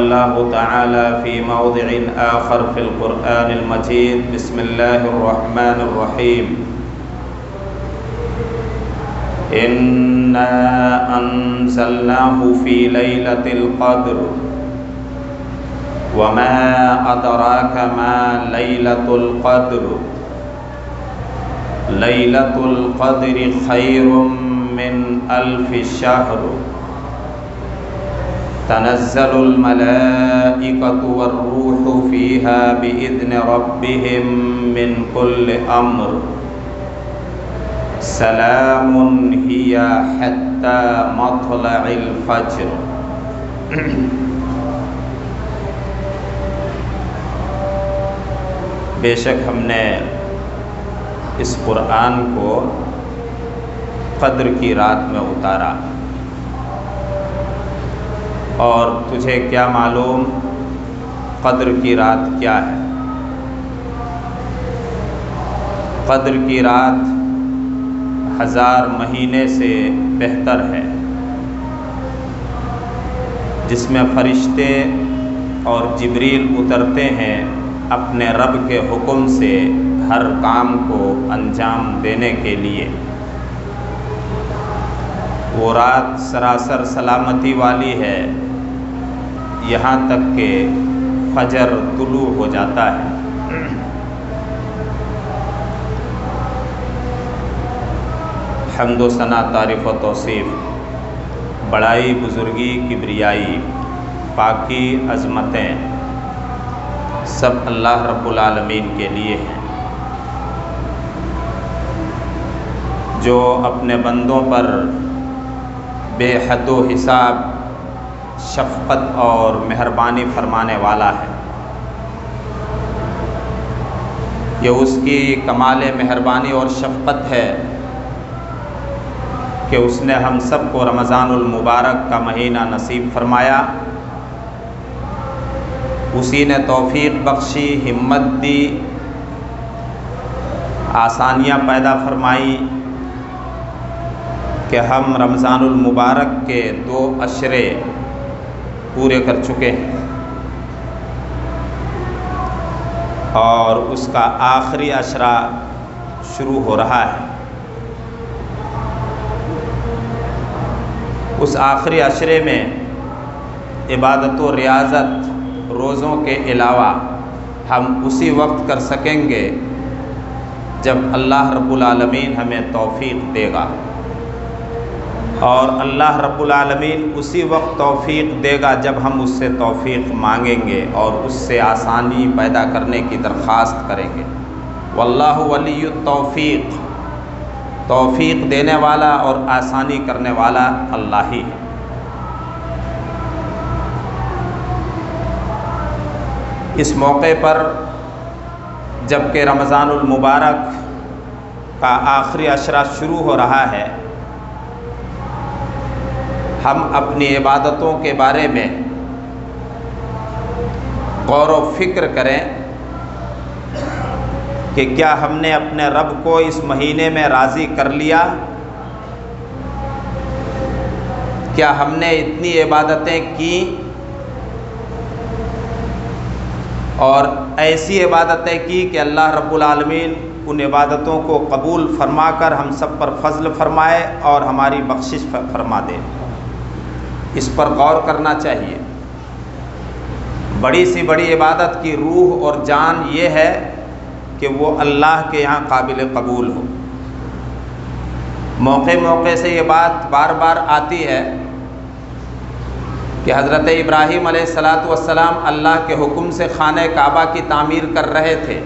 الله تعالى في موضع آخر في القرآن المجيد. بسم الله الرحمن الرحيم. إنا أنزلناه في ليلة القدر وما أدراك ما ليلة القدر ليلة القدر خير من 1000 شهر تنزل الملائكة والروح فيها بإذن ربهم من كل أمر سلام هي حتى مطلع الفجر. بے شک ہم نے اس قرآن کو قدر کی رات میں اتارا، اور تجھے کیا معلوم قدر کی رات کیا ہے؟ قدر کی رات 1000 مہینے سے بہتر ہے، جس میں فرشتے اور جبریل اترتے ہیں اپنے رب کے حکم سے ہر کام کو انجام دینے کے لیے۔ وہ رات سراسر سلامتی والی ہے یہاں تک کہ فجر طلوع ہو جاتا ہے۔ حمد و ثنا، تعریف و توصیف، بڑائی، بزرگی، کبریائی، پاکی، عظمتیں سب اللہ رب العالمین کے لیے ہیں، جو اپنے بندوں پر بے حد و حساب شفقت اور مہربانی فرمانے والا ہے۔ یہ اس کی کمال مہربانی اور شفقت ہے کہ اس نے ہم سب کو رمضان المبارک کا مہینہ نصیب فرمایا، اسی نے توفیق بخشی، ہمت دی، آسانیاں پیدا فرمائی کہ ہم رمضان المبارک کے 2 عشرے پورے کر چکے ہیں، اور اس کا آخری عشرہ شروع ہو رہا ہے۔ اس آخری عشرے میں عبادت و ریاضت روزوں کے علاوہ ہم اسی وقت کر سکیں گے جب اللہ رب العالمین ہمیں توفیق دے گا، اور اللہ رب العالمین اسی وقت توفیق دے گا جب ہم اس سے توفیق مانگیں گے اور اس سے آسانی پیدا کرنے کی درخواست کریں گے۔ واللہ ولی التوفیق، توفیق دینے والا اور آسانی کرنے والا اللہ ہی ہے۔ اس موقع پر جب کہ رمضان المبارک کا آخری عشرہ شروع ہو رہا ہے، ہم اپنی عبادتوں کے بارے میں غور و فکر کریں کہ کیا ہم نے اپنے رب کو اس مہینے میں راضی کر لیا؟ کیا ہم نے اتنی عبادتیں کی اور ایسی عبادتیں کی کہ اللہ رب العالمین ان عبادتوں کو قبول فرما کر ہم سب پر فضل فرمائے اور ہماری بخشش فرما دے؟ اس پر غور کرنا چاہیے۔ بڑی سی بڑی عبادت کی روح اور جان یہ ہے کہ وہ اللہ کے یہاں قابل قبول ہو۔ موقع موقع سے یہ بات بار بار آتی ہے کہ حضرت ابراہیم علیہ السلام اللہ کے حکم سے خانہ کعبہ کی تعمیر کر رہے تھے،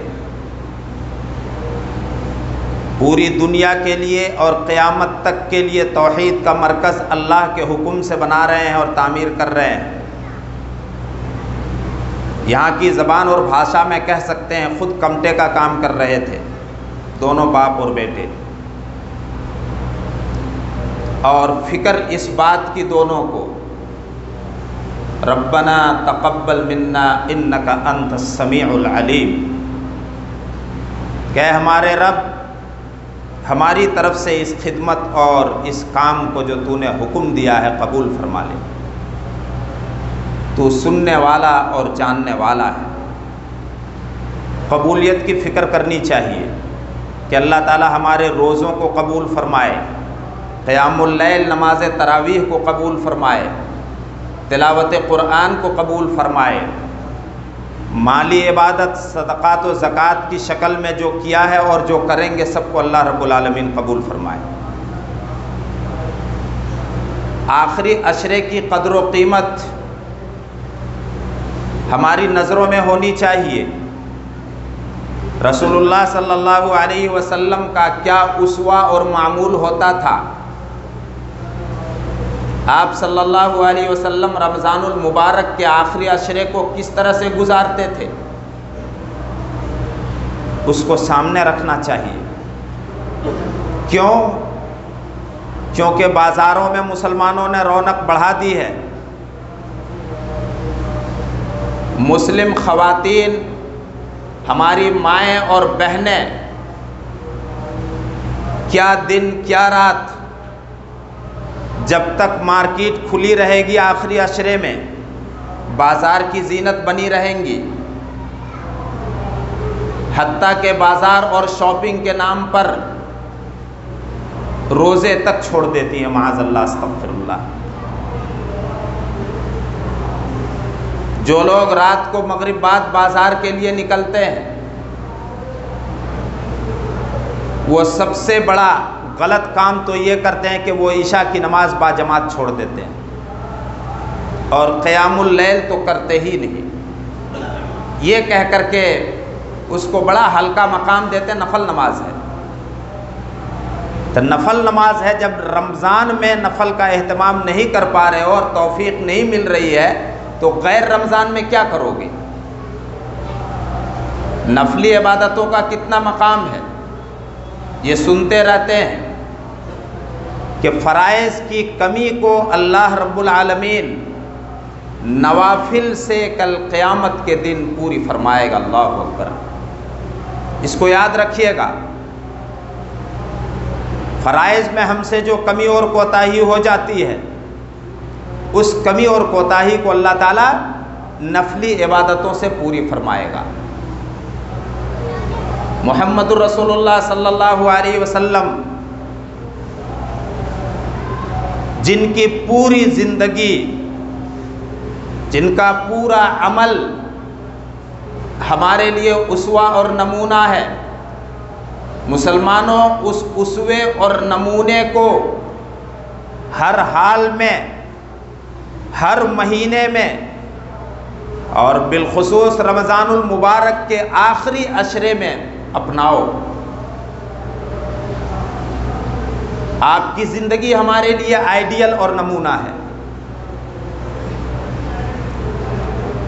پوری دنیا کے لیے اور قیامت تک کے لیے توحید کا مرکز اللہ کے حکم سے بنا رہے ہیں اور تعمیر کر رہے ہیں۔ یہاں کی زبان اور بھاشا میں کہہ سکتے ہیں خود کمٹے کا کام کر رہے تھے، دونوں باپ اور بیٹے، اور فکر اس بات کی دونوں کو، ربنا تقبل منا انک انت السمیع العلیم، کہ ہمارے رب ہماری طرف سے اس خدمت اور اس کام کو جو تو نے حکم دیا ہے قبول فرما لے۔ تو سننے والا اور جاننے والا ہے۔ قبولیت کی فکر کرنی چاہیے کہ اللہ تعالی ہمارے روزوں کو قبول فرمائے، قیام اللیل نماز تراویح کو قبول فرمائے، تلاوت قرآن کو قبول فرمائے، مالی عبادت صدقات و زکوٰۃ کی شکل میں جو کیا ہے اور جو کریں گے سب کو اللہ رب العالمین قبول فرمائے۔ آخری عشرے کی قدر و قیمت ہماری نظروں میں ہونی چاہیے۔ رسول اللہ صلی اللہ علیہ وسلم کا کیا اسوہ اور معمول ہوتا تھا؟ آپ صلی اللہ علیہ وسلم رمضان المبارک کے آخری عشرے کو کس طرح سے گزارتے تھے، اس کو سامنے رکھنا چاہیے۔ کیوں؟ کیونکہ بازاروں میں مسلمانوں نے رونق بڑھا دی ہے۔ مسلم خواتین، ہماری مائیں اور بہنیں کیا دن کیا رات جب تک مارکیٹ کھلی رہے گی آخری عشرے میں بازار کی زینت بنی رہیں گی، حتیٰ کہ بازار اور شاپنگ کے نام پر روزے تک چھوڑ دیتی ہیں، معاذ اللہ، استغفر اللہ۔ جو لوگ رات کو مغرب بعد بازار کے لیے نکلتے ہیں، وہ سب سے بڑا غلط کام تو یہ کرتے ہیں کہ وہ عشاء کی نماز باجماعت چھوڑ دیتے ہیں اور قیام اللیل تو کرتے ہی نہیں، یہ کہہ کر کے اس کو بڑا ہلکا مقام دیتے ہیں، نفل نماز ہے۔ تو نفل نماز ہے، جب رمضان میں نفل کا اہتمام نہیں کر پا رہے ہو اور توفیق نہیں مل رہی ہے تو غیر رمضان میں کیا کرو گے؟ نفلی عبادتوں کا کتنا مقام ہے، یہ سنتے رہتے ہیں کہ فرائض کی کمی کو اللہ رب العالمین نوافل سے کل قیامت کے دن پوری فرمائے گا۔ اللہ اکبر، اس کو یاد رکھیے گا۔ فرائض میں ہم سے جو کمی اور کوتاہی ہو جاتی ہے، اس کمی اور کوتاہی کو اللہ تعالیٰ نفلی عبادتوں سے پوری فرمائے گا۔ محمد الرسول اللہ صلی اللہ علیہ وسلم، جن کی پوری زندگی، جن کا پورا عمل ہمارے لیے اسوہ اور نمونہ ہے، مسلمانوں اس اسوے اور نمونے کو ہر حال میں، ہر مہینے میں اور بالخصوص رمضان المبارک کے آخری عشرے میں اپناؤ۔ آپ کی زندگی ہمارے لیے آئیڈیل اور نمونہ ہے۔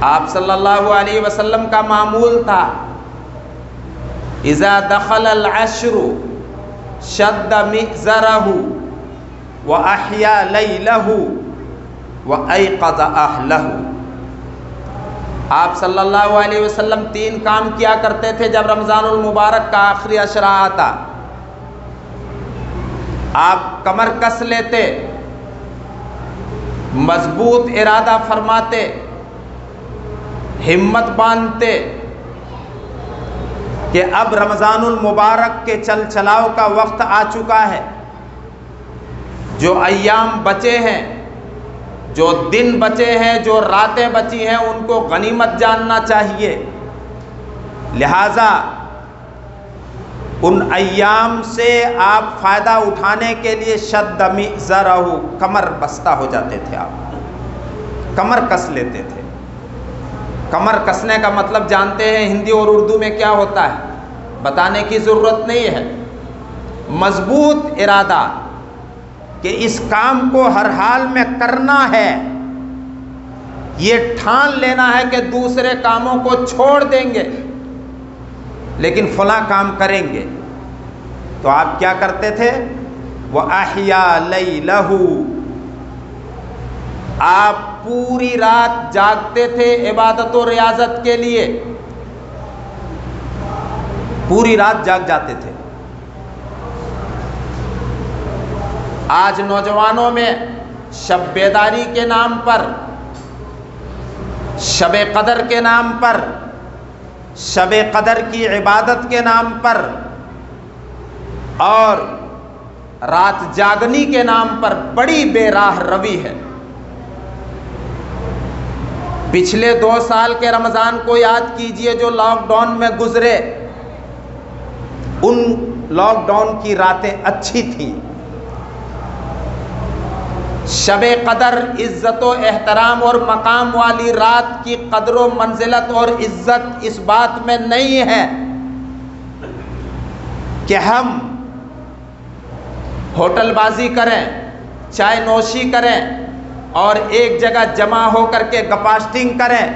آپ صلی اللہ علیہ وسلم کا معمول تھا، اذا دخل العشر شد مئزرہ واحیا لیلہ وایقظ اہلہ۔ آپ صلی اللہ علیہ وسلم 3 کام کیا کرتے تھے جب رمضان المبارک کا آخری عشرہ آتا۔ آپ کمر کس لیتے، مضبوط ارادہ فرماتے، ہمت باندھتے کہ اب رمضان المبارک کے چل چلاؤ کا وقت آ چکا ہے، جو ایام بچے ہیں، جو دن بچے ہیں، جو راتیں بچی ہیں، ان کو غنیمت جاننا چاہیے۔ لہٰذا ان ایام سے آپ فائدہ اٹھانے کے لیے شد مئزرہ، کمر بستہ ہو جاتے تھے، آپ کمر کس لیتے تھے۔ کمر کسنے کا مطلب جانتے ہیں ہندی اور اردو میں کیا ہوتا ہے، بتانے کی ضرورت نہیں ہے۔ مضبوط ارادہ کہ اس کام کو ہر حال میں کرنا ہے، یہ ٹھان لینا ہے کہ دوسرے کاموں کو چھوڑ دیں گے لیکن فلاں کام کریں گے۔ تو آپ کیا کرتے تھے؟ وَأَحْيَا لَيْلَهُ، آپ پوری رات جاگتے تھے عبادت و ریاضت کے لیے، پوری رات جاگ جاتے تھے۔ آج نوجوانوں میں شب بیداری کے نام پر شب قدر کے نام پر، شب قدر کی عبادت کے نام پر اور رات جاگنی کے نام پر بڑی بے راہ روی ہے۔ پچھلے 2 سال کے رمضان کو یاد کیجئے جو لاک ڈاؤن میں گزرے، ان لاک ڈاؤن کی راتیں اچھی تھیں۔ شب قدر عزت و احترام اور مقام والی رات کی قدر و منزلت اور عزت اس بات میں نہیں ہے کہ ہم ہوٹل بازی کریں، چائے نوشی کریں اور ایک جگہ جمع ہو کر کے گپاسٹنگ کریں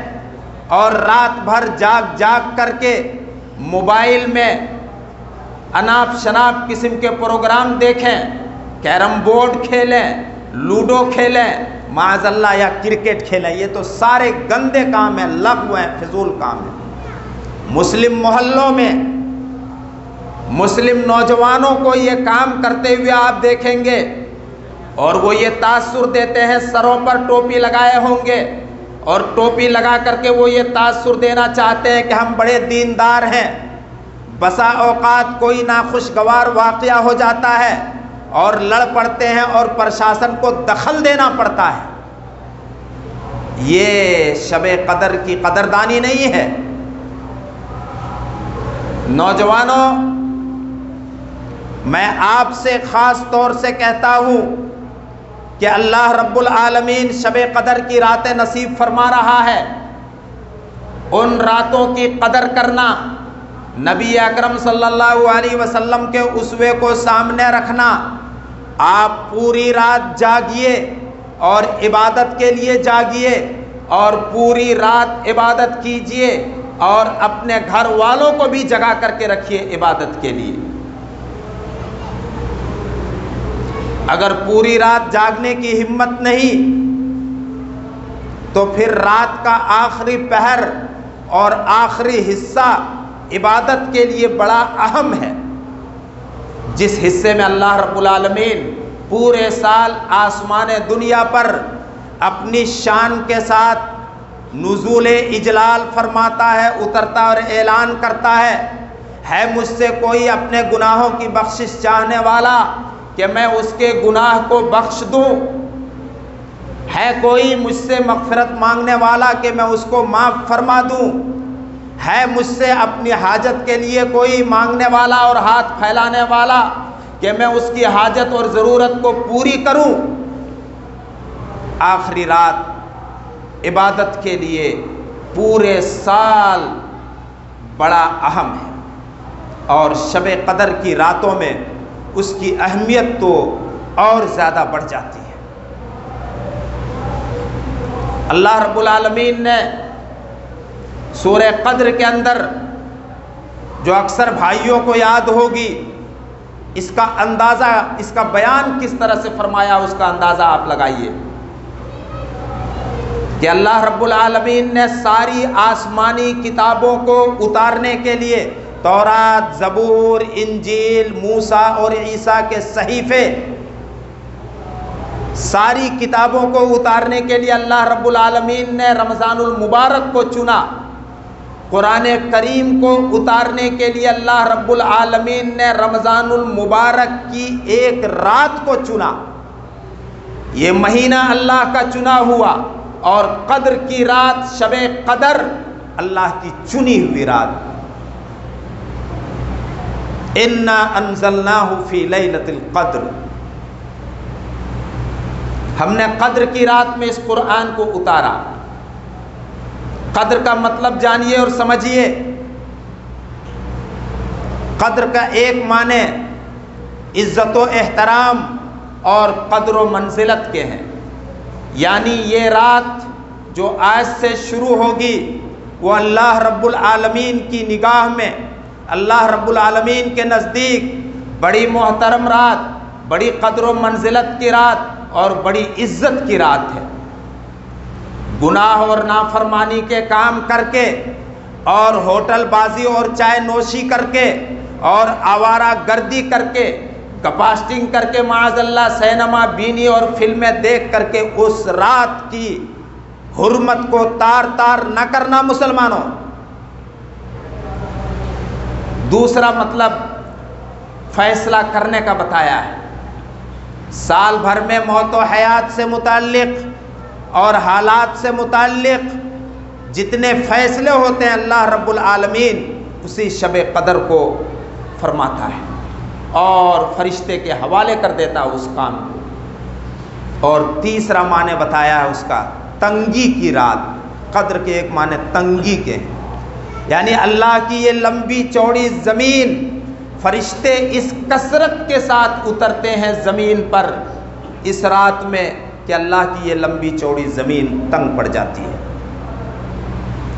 اور رات بھر جاگ جاگ کر کے موبائل میں اناپ شناپ قسم کے پروگرام دیکھیں، کیرم بورڈ کھیلیں، لوڈو کھیلیں، معاذ اللہ یا کرکٹ کھیلیں۔ یہ تو سارے گندے کام ہیں، لغو ہیں، فضول کام ہیں۔ مسلم محلوں میں مسلم نوجوانوں کو یہ کام کرتے ہوئے آپ دیکھیں گے اور وہ یہ تاثر دیتے ہیں، سروں پر ٹوپی لگائے ہوں گے اور ٹوپی لگا کر کے وہ یہ تاثر دینا چاہتے ہیں کہ ہم بڑے دیندار ہیں۔ بسا اوقات کوئی ناخوشگوار واقعہ ہو جاتا ہے اور لڑ پڑتے ہیں اور پرشاسن کو دخل دینا پڑتا ہے۔ یہ شب قدر کی قدردانی نہیں ہے۔ نوجوانوں، میں آپ سے خاص طور سے کہتا ہوں کہ اللہ رب العالمین شب قدر کی راتیں نصیب فرما رہا ہے۔ ان راتوں کی قدر کرنا، نبی اکرم صلی اللہ علیہ وسلم کے اسوے کو سامنے رکھنا، آپ پوری رات جاگیے اور عبادت کے لیے جاگیے اور پوری رات عبادت کیجیے اور اپنے گھر والوں کو بھی جگا کر کے رکھیے عبادت کے لیے۔ اگر پوری رات جاگنے کی ہمت نہیں تو پھر رات کا آخری پہر اور آخری حصہ عبادت کے لیے بڑا اہم ہے، جس حصے میں اللہ رب العالمین پورے سال آسمان دنیا پر اپنی شان کے ساتھ نزول اجلال فرماتا ہے، اترتا اور اعلان کرتا ہے مجھ سے کوئی اپنے گناہوں کی بخشش چاہنے والا کہ میں اس کے گناہ کو بخش دوں؟ ہے کوئی مجھ سے مغفرت مانگنے والا کہ میں اس کو معاف فرما دوں؟ ہے مجھ سے اپنی حاجت کے لیے کوئی مانگنے والا اور ہاتھ پھیلانے والا کہ میں اس کی حاجت اور ضرورت کو پوری کروں؟ آخری رات عبادت کے لیے پورے سال بڑا اہم ہے اور شب قدر کی راتوں میں اس کی اہمیت تو اور زیادہ بڑھ جاتی ہے۔ اللہ رب العالمین نے سورہ قدر کے اندر، جو اکثر بھائیوں کو یاد ہوگی، اس کا اندازہ، اس کا بیان کس طرح سے فرمایا، اس کا اندازہ آپ لگائیے کہ اللہ رب العالمین نے ساری آسمانی کتابوں کو اتارنے کے لیے تورات، زبور، انجیل، موسیٰ اور عیسیٰ کے صحیفے، ساری کتابوں کو اتارنے کے لیے اللہ رب العالمین نے رمضان المبارک کو چنا۔ قرآن کریم کو اتارنے کے لیے اللہ رب العالمین نے رمضان المبارک کی ایک رات کو چنا۔ یہ مہینہ اللہ کا چنا ہوا اور قدر کی رات، شب قدر، اللہ کی چنی ہوئی رات۔ اِنَّا أَنزَلْنَاهُ فِي لَيْلَةِ الْقَدْرِ، ہم نے قدر کی رات میں اس قرآن کو اتارا۔ قدر کا مطلب جانیے اور سمجھیے۔ قدر کا ایک معنی عزت و احترام اور قدر و منزلت کے ہیں، یعنی یہ رات جو آج سے شروع ہوگی وہ اللہ رب العالمین کی نگاہ میں، اللہ رب العالمین کے نزدیک بڑی محترم رات، بڑی قدر و منزلت کی رات اور بڑی عزت کی رات ہے۔ گناہ اور نافرمانی کے کام کر کے اور ہوٹل بازی اور چائے نوشی کر کے اور آوارہ گردی کر کے، کپاسٹنگ کر کے، معاذ اللہ سینما بینی اور فلمیں دیکھ کر کے اس رات کی حرمت کو تار تار نہ کرنا مسلمانوں۔ دوسرا مطلب فیصلہ کرنے کا بتایا ہے۔ سال بھر میں موت و حیات سے متعلق اور حالات سے متعلق جتنے فیصلے ہوتے ہیں اللہ رب العالمین اسی شب قدر کو فرماتا ہے اور فرشتے کے حوالے کر دیتا ہے اس کام کو۔ اور تیسرا معنی بتایا ہے اس کا تنگی کی رات۔ قدر کے ایک معنی تنگی کے ہیں، یعنی اللہ کی یہ لمبی چوڑی زمین، فرشتے اس کثرت کے ساتھ اترتے ہیں زمین پر اس رات میں کہ اللہ کی یہ لمبی چوڑی زمین تنگ پڑ جاتی ہے۔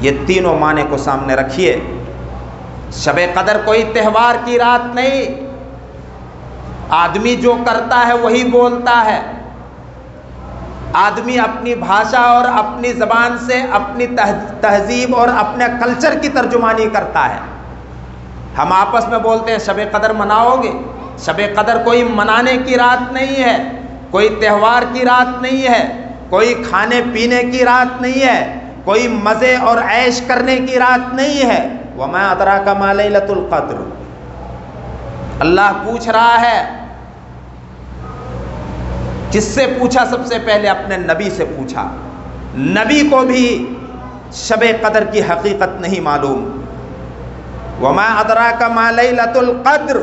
یہ تینوں معنی کو سامنے رکھیے۔ شب قدر کوئی تہوار کی رات نہیں، آدمی جو کرتا ہے وہی بولتا ہے، آدمی اپنی بھاشا اور اپنی زبان سے اپنی تہذیب اور اپنے کلچر کی ترجمانی کرتا ہے۔ ہم آپس میں بولتے ہیں شب قدر مناؤ گے؟ شب قدر کوئی منانے کی رات نہیں ہے، کوئی تہوار کی رات نہیں ہے، کوئی کھانے پینے کی رات نہیں ہے، کوئی مزے اور عیش کرنے کی رات نہیں ہے۔ وَمَا أَدْرَاكَ مَا لَيْلَةُ الْقَدْرِ۔ اللہ پوچھ رہا ہے، کس سے پوچھا؟ سب سے پہلے اپنے نبی سے پوچھا۔ نبی کو بھی شب قدر کی حقیقت نہیں معلوم۔ وَمَا أَدْرَاكَ مَا لَيْلَةُ الْقَدْرِ،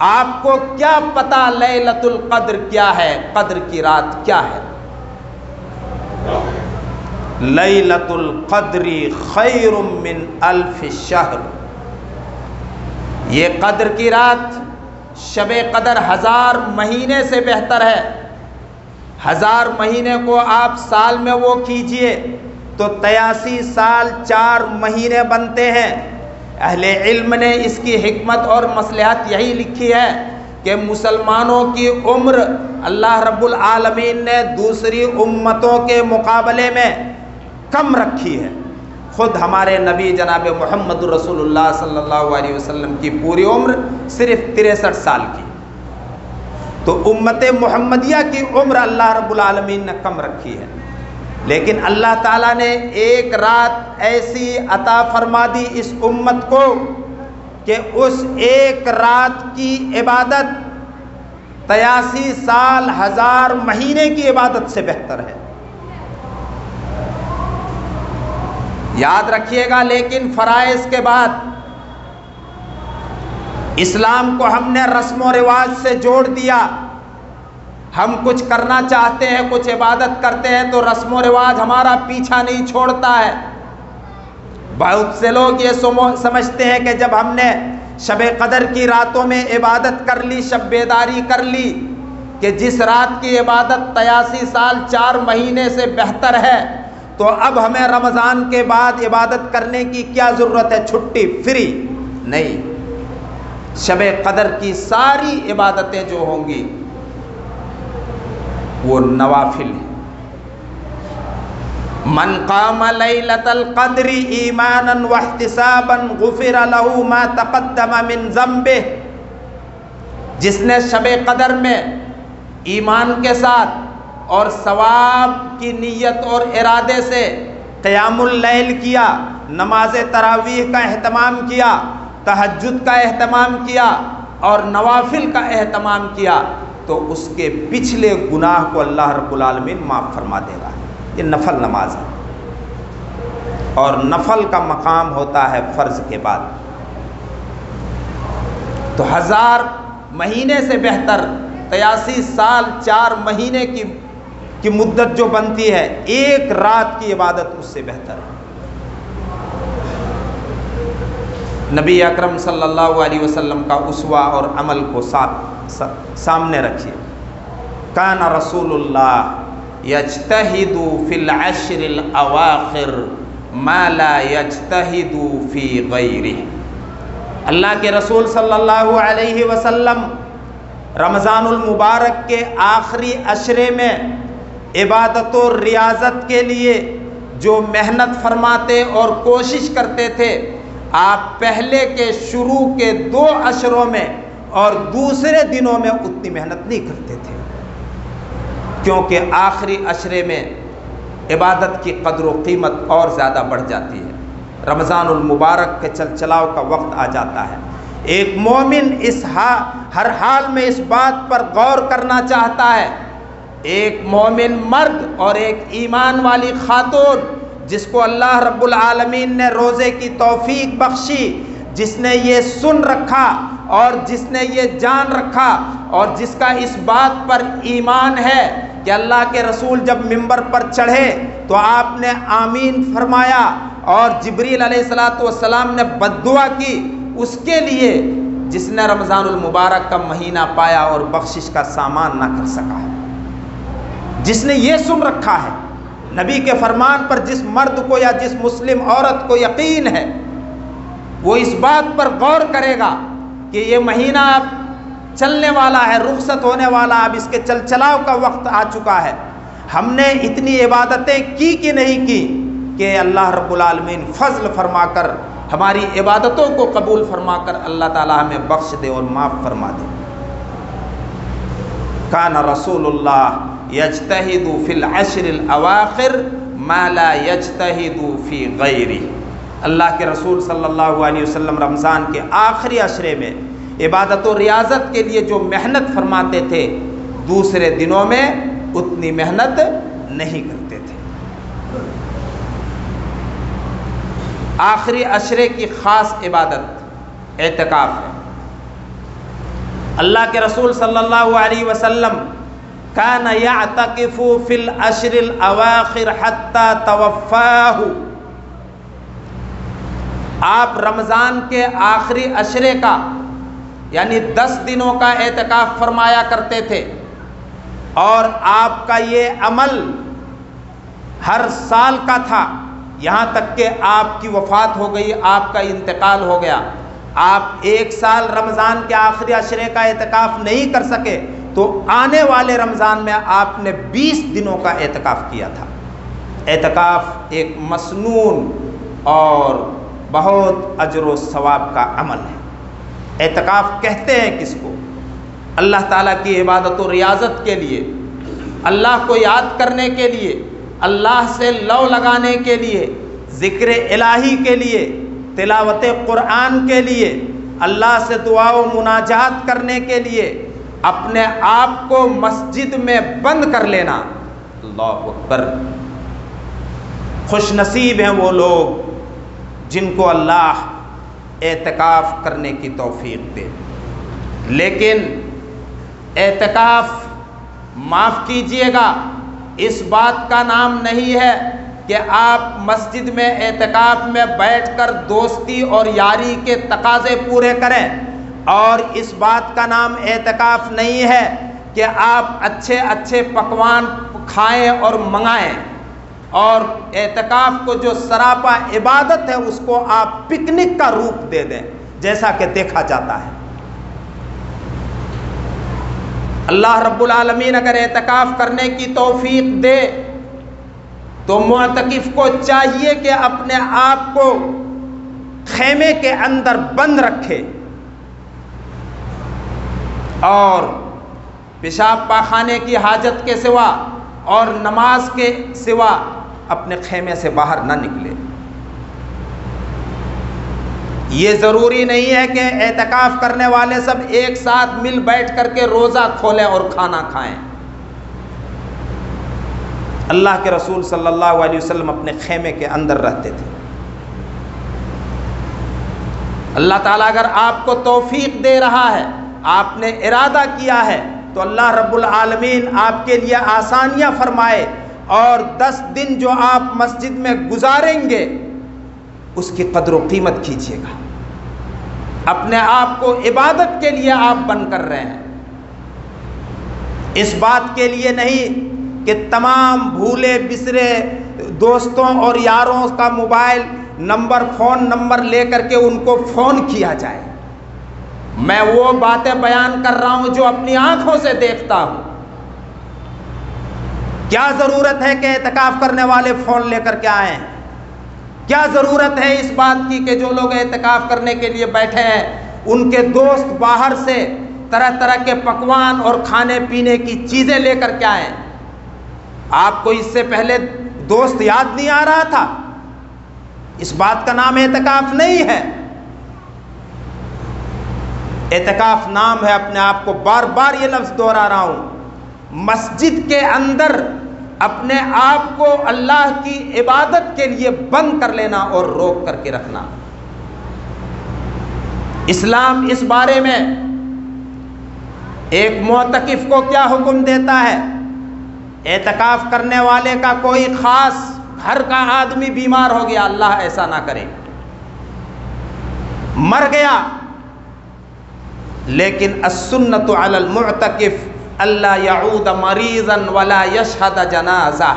آپ کو کیا پتا لیلۃ القدر کیا ہے، قدر کی رات کیا ہے؟ لیلۃ القدر خیر من الف شہر، یہ قدر کی رات شب قدر 1000 مہینے سے بہتر ہے۔ 1000 مہینے کو آپ سال میں وہ کیجئے تو 83 سال 4 مہینے بنتے ہیں۔ اہل علم نے اس کی حکمت اور مصلحت یہی لکھی ہے کہ مسلمانوں کی عمر اللہ رب العالمین نے دوسری امتوں کے مقابلے میں کم رکھی ہے۔ خود ہمارے نبی جناب محمد رسول اللہ صلی اللہ علیہ وسلم کی پوری عمر صرف 63 سال کی، تو امت محمدیہ کی عمر اللہ رب العالمین نے کم رکھی ہے۔ لیکن اللہ تعالیٰ نے ایک رات ایسی عطا فرما دی اس امت کو کہ اس ایک رات کی عبادت 83 سال 1000 مہینے کی عبادت سے بہتر ہے۔ یاد رکھیے گا، لیکن فرائض کے بعد اسلام کو ہم نے رسم و رواج سے جوڑ دیا۔ ہم کچھ کرنا چاہتے ہیں، کچھ عبادت کرتے ہیں تو رسم و رواج ہمارا پیچھا نہیں چھوڑتا ہے۔ بہت سے لوگ یہ سمجھتے ہیں کہ جب ہم نے شب قدر کی راتوں میں عبادت کر لی، شب بیداری کر لی، کہ جس رات کی عبادت 83 سال 4 مہینے سے بہتر ہے، تو اب ہمیں رمضان کے بعد عبادت کرنے کی کیا ضرورت ہے، چھٹی فری نہیں۔ شب قدر کی ساری عبادتیں جو ہوں گی وہ نوافل ہیں۔ من قام لیلۃ القدر ایمانا واحتسابا غفر له ما تقدم من ذنبہ، جس نے شب قدر میں ایمان کے ساتھ اور ثواب کی نیت اور ارادے سے قیام اللیل کیا، نماز تراویح کا اہتمام کیا، تہجد کا اہتمام کیا اور نوافل کا اہتمام کیا، تو اس کے پچھلے گناہ کو اللہ رب العالمین معاف فرما دے گا۔ یہ نفل نماز ہے، اور نفل کا مقام ہوتا ہے فرض کے بعد۔ تو 1000 مہینے سے بہتر 83 سال 4 مہینے کی مدت جو بنتی ہے، ایک رات کی عبادت اس سے بہتر ہے۔ نبی اکرم صلی اللہ علیہ وسلم کا اسوہ اور عمل کو سامنے رکھیے۔ کان رسول اللہ یجتہد فی العشر الاواخر ما لا یجتہد فی غیرہ، اللہ کے رسول صلی اللہ علیہ وسلم رمضان المبارک کے آخری عشرے میں عبادت و ریاضت کے لیے جو محنت فرماتے اور کوشش کرتے تھے، آپ پہلے کے شروع کے 2 عشروں میں اور دوسرے دنوں میں اتنی محنت نہیں کرتے تھے، کیونکہ آخری عشرے میں عبادت کی قدر و قیمت اور زیادہ بڑھ جاتی ہے۔ رمضان المبارک کے چل چلاؤ کا وقت آ جاتا ہے۔ ایک مومن ہر حال میں اس بات پر غور کرنا چاہتا ہے، ایک مومن مرد اور ایک ایمان والی خاتون جس کو اللہ رب العالمین نے روزے کی توفیق بخشی، جس نے یہ سن رکھا اور جس نے یہ جان رکھا اور جس کا اس بات پر ایمان ہے کہ اللہ کے رسول جب ممبر پر چڑھے تو آپ نے آمین فرمایا اور جبریل علیہ السلام نے بد دعا کی، اس کے لیے جس نے رمضان المبارک کا مہینہ پایا اور بخشش کا سامان نہ کر سکا ہے، جس نے یہ سن رکھا ہے نبی کے فرمان پر، جس مرد کو یا جس مسلم عورت کو یقین ہے وہ اس بات پر غور کرے گا کہ یہ مہینہ اب چلنے والا ہے، رخصت ہونے والا، اب اس کے چل چلاؤ کا وقت آ چکا ہے، ہم نے اتنی عبادتیں کی کہ نہیں کی کہ اللہ رب العالمین فضل فرما کر ہماری عبادتوں کو قبول فرما کر اللہ تعالی ہمیں بخش دے اور معاف فرما دے۔ کان رسول اللہ یجتہد فی العشر الاواخر ما لا یجتہد فی غیرہ، اللہ کے رسول صلی اللہ علیہ وسلم رمضان کے آخری عشرے میں عبادت و ریاضت کے لیے جو محنت فرماتے تھے دوسرے دنوں میں اتنی محنت نہیں کرتے تھے۔ آخری عشرے کی خاص عبادت اعتکاف ہے۔ اللہ کے رسول صلی اللہ علیہ وسلم کان یعتکف فی العشر الاواخر حتی توفاہ، آپ رمضان کے آخری عشرے کا یعنی 10 دنوں کا اعتکاف فرمایا کرتے تھے، اور آپ کا یہ عمل ہر سال کا تھا، یہاں تک کہ آپ کی وفات ہو گئی، آپ کا انتقال ہو گیا، آپ 1 سال رمضان کے آخری عشرے کا اعتکاف نہیں کر سکے تو آنے والے رمضان میں آپ نے 20 دنوں کا اعتکاف کیا تھا۔ اعتکاف ایک مسنون اور بہت اجر و ثواب کا عمل ہے۔ اعتکاف کہتے ہیں کس کو؟ اللہ تعالیٰ کی عبادت و ریاضت کے لیے، اللہ کو یاد کرنے کے لیے، اللہ سے لو لگانے کے لیے، ذکر الہی کے لیے، تلاوت قرآن کے لیے، اللہ سے دعا و مناجات کرنے کے لیے، اپنے آپ کو مسجد میں بند کر لینا۔ اللہ اکبر! خوش نصیب ہیں وہ لوگ جن کو اللہ اعتکاف کرنے کی توفیق دے۔ لیکن اعتکاف، معاف کیجئے گا، اس بات کا نام نہیں ہے کہ آپ مسجد میں اعتکاف میں بیٹھ کر دوستی اور یاری کے تقاضے پورے کریں، اور اس بات کا نام اعتکاف نہیں ہے کہ آپ اچھے اچھے پکوان کھائیں اور منگائیں، اور اعتکاف کو جو سراپا عبادت ہے اس کو آپ پکنک کا روپ دے دیں جیسا کہ دیکھا جاتا ہے۔ اللہ رب العالمین اگر اعتکاف کرنے کی توفیق دے تو معتکف کو چاہیے کہ اپنے آپ کو خیمے کے اندر بند رکھے اور پیشاب پاخانے کی حاجت کے سوا اور نماز کے سوا اپنے خیمے سے باہر نہ نکلے۔ یہ ضروری نہیں ہے کہ اعتکاف کرنے والے سب ایک ساتھ مل بیٹھ کر کے روزہ کھولیں اور کھانا کھائیں۔ اللہ کے رسول صلی اللہ علیہ وسلم اپنے خیمے کے اندر رہتے تھے۔ اللہ تعالیٰ اگر آپ کو توفیق دے رہا ہے، آپ نے ارادہ کیا ہے، تو اللہ رب العالمین آپ کے لیے آسانیاں فرمائے، اور 10 دن جو آپ مسجد میں گزاریں گے اس کی قدر و قیمت کیجیے گا۔ اپنے آپ کو عبادت کے لیے آپ بن کر رہے ہیں، اس بات کے لیے نہیں کہ تمام بھولے بسرے دوستوں اور یاروں کا موبائل نمبر، فون نمبر لے کر کے ان کو فون کیا جائے۔ میں وہ باتیں بیان کر رہا ہوں جو اپنی آنکھوں سے دیکھتا ہوں۔ کیا ضرورت ہے کہ اعتکاف کرنے والے فون لے کر کے آئیں؟ کیا ضرورت ہے اس بات کی کہ جو لوگ اعتکاف کرنے کے لیے بیٹھے ہیں ان کے دوست باہر سے طرح طرح کے پکوان اور کھانے پینے کی چیزیں لے کر کے آئیں؟ آپ کو اس سے پہلے دوست یاد نہیں آ رہا تھا؟ اس بات کا نام اعتکاف نہیں ہے۔ اعتکاف نام ہے، اپنے آپ کو بار بار یہ لفظ دوہرا رہا ہوں، مسجد کے اندر اپنے آپ کو اللہ کی عبادت کے لیے بند کر لینا اور روک کر کے رکھنا۔ اسلام اس بارے میں ایک معتکف کو کیا حکم دیتا ہے؟ اعتکاف کرنے والے کا کوئی خاص گھر کا آدمی بیمار ہو گیا، اللہ ایسا نہ کرے، مر گیا، لیکن السنت علی المعتکف اللہ یعود مریضا ولا یشہد جنازہ۔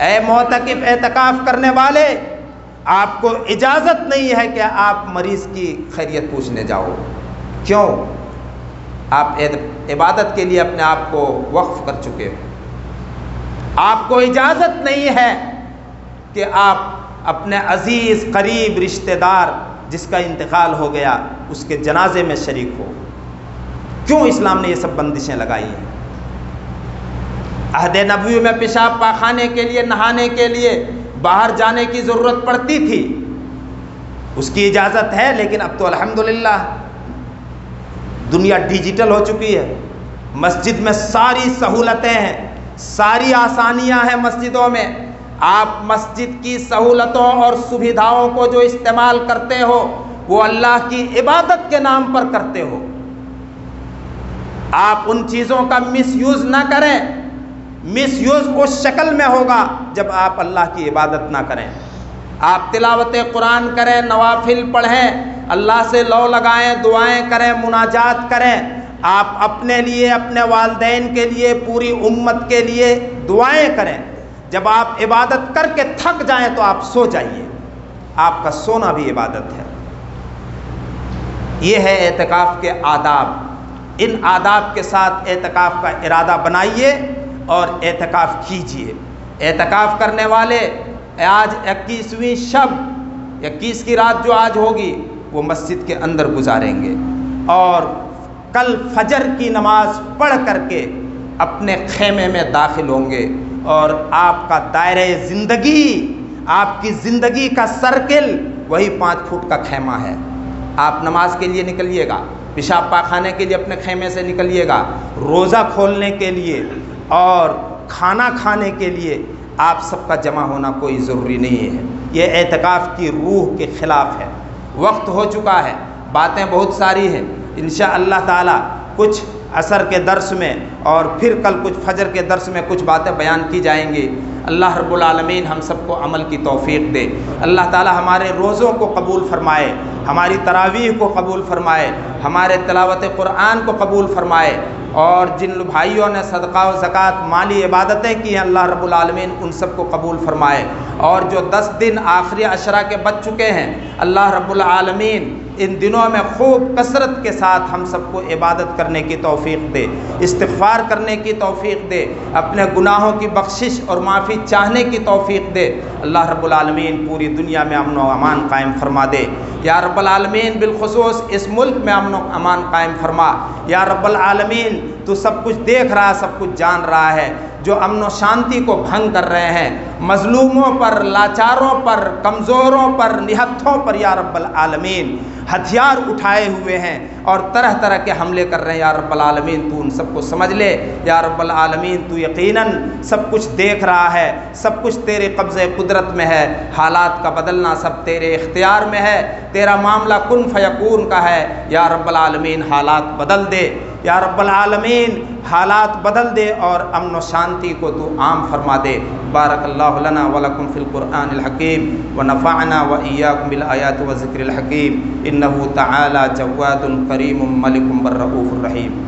اے معتکف، اعتکاف کرنے والے، آپ کو اجازت نہیں ہے کہ آپ مریض کی خیریت پوچھنے جاؤ۔ کیوں؟ آپ عبادت کے لیے اپنے آپ کو وقف کر چکے ہو۔ آپ کو اجازت نہیں ہے کہ آپ اپنے عزیز قریب رشتہ دار جس کا انتقال ہو گیا اس کے جنازے میں شریک ہو۔ کیوں اسلام نے یہ سب بندشیں لگائی ہیں؟ عہد نبوی میں پیشاب پاخانے کے لیے، نہانے کے لیے باہر جانے کی ضرورت پڑتی تھی، اس کی اجازت ہے، لیکن اب تو الحمدللہ دنیا ڈیجیٹل ہو چکی ہے، مسجد میں ساری سہولتیں ہیں، ساری آسانیاں ہیں مسجدوں میں۔ آپ مسجد کی سہولتوں اور سویدھاؤں کو جو استعمال کرتے ہو وہ اللہ کی عبادت کے نام پر کرتے ہو۔ آپ ان چیزوں کا مس یوز نہ کریں۔ مس یوز اس شکل میں ہوگا جب آپ اللہ کی عبادت نہ کریں۔ آپ تلاوت قرآن کریں، نوافل پڑھیں، اللہ سے لو لگائیں، دعائیں کریں، مناجات کریں۔ آپ اپنے لیے، اپنے والدین کے لیے، پوری امت کے لیے دعائیں کریں۔ جب آپ عبادت کر کے تھک جائیں تو آپ سو جائیے، آپ کا سونا بھی عبادت ہے۔ یہ ہے اعتکاف کے آداب۔ ان آداب کے ساتھ اعتکاف کا ارادہ بنائیے اور اعتکاف کیجیے۔ اعتکاف کرنے والے آج 21ویں شب، 21 کی رات جو آج ہوگی وہ مسجد کے اندر گزاریں گے، اور کل فجر کی نماز پڑھ کر کے اپنے خیمے میں داخل ہوں گے، اور آپ کا دائرہ زندگی، آپ کی زندگی کا سرکل وہی 5 فٹ کا خیمہ ہے۔ آپ نماز کے لیے نکلیے گا، پیشاب پاخانے کے لیے اپنے خیمے سے نکلیے گا، روزہ کھولنے کے لیے اور کھانا کھانے کے لیے آپ سب کا جمع ہونا کوئی ضروری نہیں ہے۔ یہ اعتکاف کی روح کے خلاف ہے۔ وقت ہو چکا ہے، باتیں بہت ساری ہیں، انشاءاللہ تعالی کچھ عصر کے درس میں اور پھر کل کچھ فجر کے درس میں کچھ باتیں بیان کی جائیں گی۔ اللہ رب العالمین ہم سب کو عمل کی توفیق دے۔ اللہ تعالی ہمارے روزوں کو قبول فرمائے، ہماری تراویح کو قبول فرمائے، ہمارے تلاوت قرآن کو قبول فرمائے، اور جن بھائیوں نے صدقہ و زکوٰۃ مالی عبادتیں کی ہیں اللہ رب العالمین ان سب کو قبول فرمائے، اور جو 10 دن آخری عشرہ کے بچ چکے ہیں اللہ رب العالمین ان دنوں میں خوب کثرت کے ساتھ ہم سب کو عبادت کرنے کی توفیق دے، استغفار کرنے کی توفیق دے، اپنے گناہوں کی بخشش اور معافی چاہنے کی توفیق دے۔ اللہ رب العالمین پوری دنیا میں امن و امان قائم فرما دے۔ یا رب العالمین بالخصوص اس ملک میں امن و امان قائم فرما۔ یا رب العالمین تو سب کچھ دیکھ رہا، سب کچھ جان رہا ہے۔ جو امن و شانتی کو بھنگ کر رہے ہیں، مظلوموں پر، لاچاروں پر، کمزوروں پر، نہتھوں پر یا رب العالمین ہتھیار اٹھائے ہوئے ہیں اور طرح طرح کے حملے کر رہے ہیں، یا رب العالمین تو ان سب کو سمجھ لے۔ یا رب العالمین تو یقیناً سب کچھ دیکھ رہا ہے، سب کچھ تیرے قبضے قدرت میں ہے، حالات کا بدلنا سب تیرے اختیار میں ہے، تیرا معاملہ کن فیکون کا ہے۔ یا رب العالمین حالات بدل دے، یا رب العالمین حالات بدل دے اور امن و شانتی کو تو عام فرما دے۔ بارک اللہ لنا ولکم فی القرآن الحکیم ونفعنا وإیاکم بالآیات والذکر الحکیم، انہ تعالی جواد کریم ملک بالرؤوف الرحیم۔